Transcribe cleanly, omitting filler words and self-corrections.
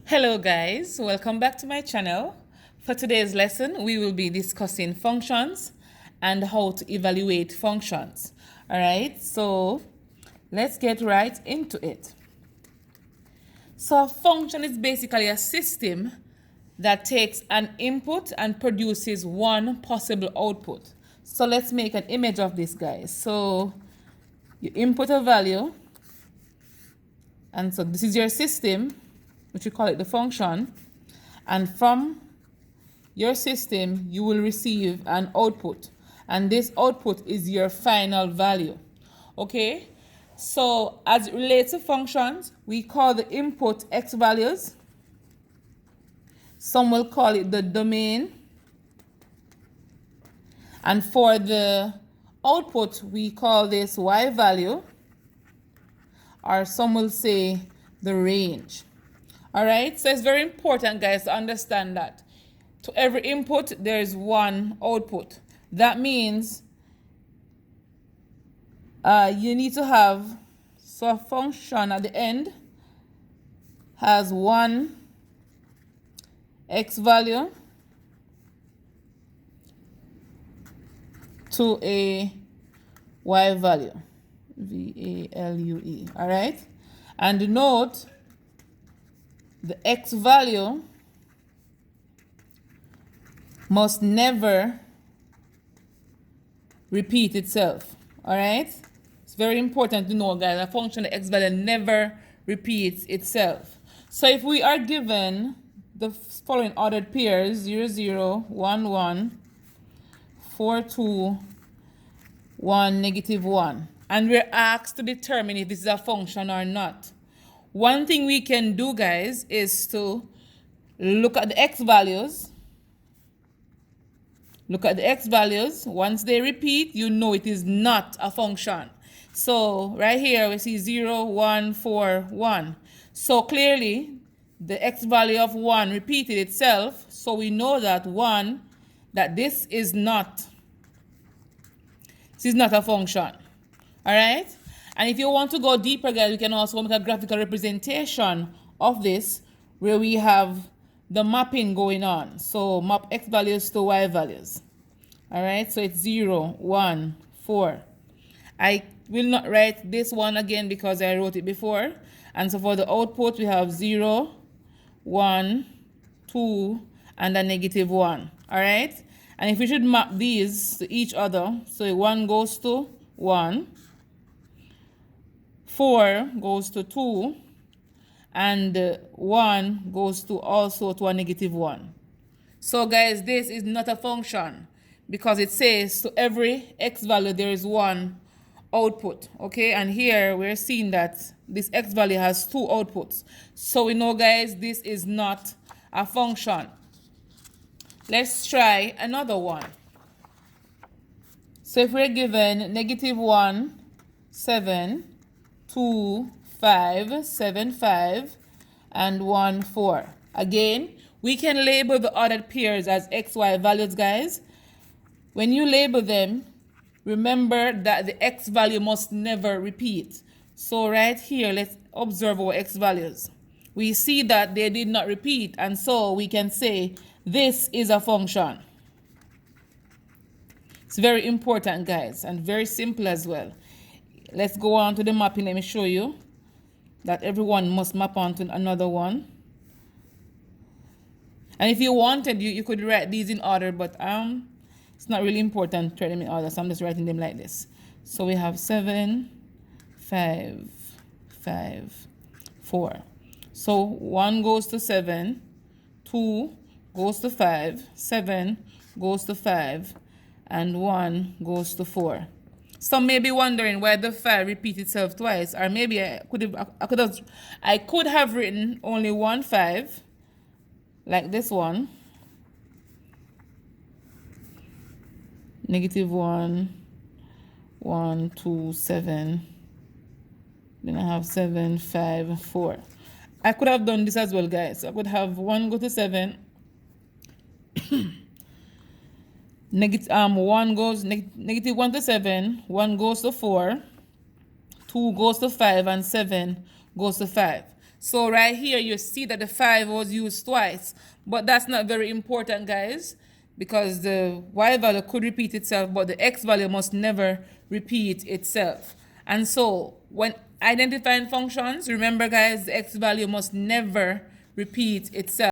Hello guys, welcome back to my channel. For today's lesson, we will be discussing functions and how to evaluate functions. Alright, so let's get right into it. So a function is basically a system that takes an input and produces one possible output. So let's make an image of this, guys. So you input a value, and so this is your system, which we call it the function, and from your system you will receive an output, and this output is your final value. Okay, so as it relates to functions, we call the input x values. Some will call it the domain, and for the output we call this y value, or some will say the range. All right, so it's very important, guys, to understand that to every input there is one output. That means you need to have, so a function at the end has one x value to a y value, value. All right, and note the x value must never repeat itself. All right, it's very important to know, guys, a function the x value never repeats itself. So if we are given the following ordered pairs 0 0 1 1 4 2 1 negative 1, and we're asked to determine if this is a function or not, one thing we can do, guys, is to look at the x values. Look at the x values. Once they repeat, you know it is not a function. So right here we see 0 1 4 1. So clearly the x value of 1 repeated itself, so we know that this is not a function. All right, and if you want to go deeper, guys, we can also make a graphical representation of this where we have the mapping going on. So map x values to y values. All right, so it's 0 1 4. I will not write this one again because I wrote it before. And so for the output we have 0 1 2 and a negative 1. All right, and if we should map these to each other, so 1 goes to 1, 4 goes to 2, and 1 goes to also to a negative 1. So guys, this is not a function because it says to every x value there is one output. Okay, and here we're seeing that this x value has two outputs. So we know, guys, this is not a function. Let's try another one. So if we're given negative 1 7 2 5 7 5 and 1 4, again we can label the ordered pairs as xy values, guys. When you label them, remember that the x value must never repeat. So right here, let's observe our x values. We see that they did not repeat, and so we can say this is a function. It's very important, guys, and very simple as well. Let's go on to the mapping. Let me show you that everyone must map onto another one. And if you wanted, you could write these in order, but it's not really important to write them in order, so I'm just writing them like this. So we have 7 5 5 4. So 1 goes to 7, 2 goes to 5, 7 goes to 5, and 1 goes to 4. Some may be wondering why the 5 repeats itself twice, or maybe I could have written only 1 5 like this one, negative 1 1 2 7, then I have 7 5 4. I could have done this as well, guys. I could have 1 go to 7, one goes negative 1 to 7, 1 goes to 4, 2 goes to 5, and 7 goes to 5. So right here, you see that the 5 was used twice, but that's not very important, guys, because the y value could repeat itself, but the x value must never repeat itself. And so when identifying functions, remember, guys, the x value must never repeat itself.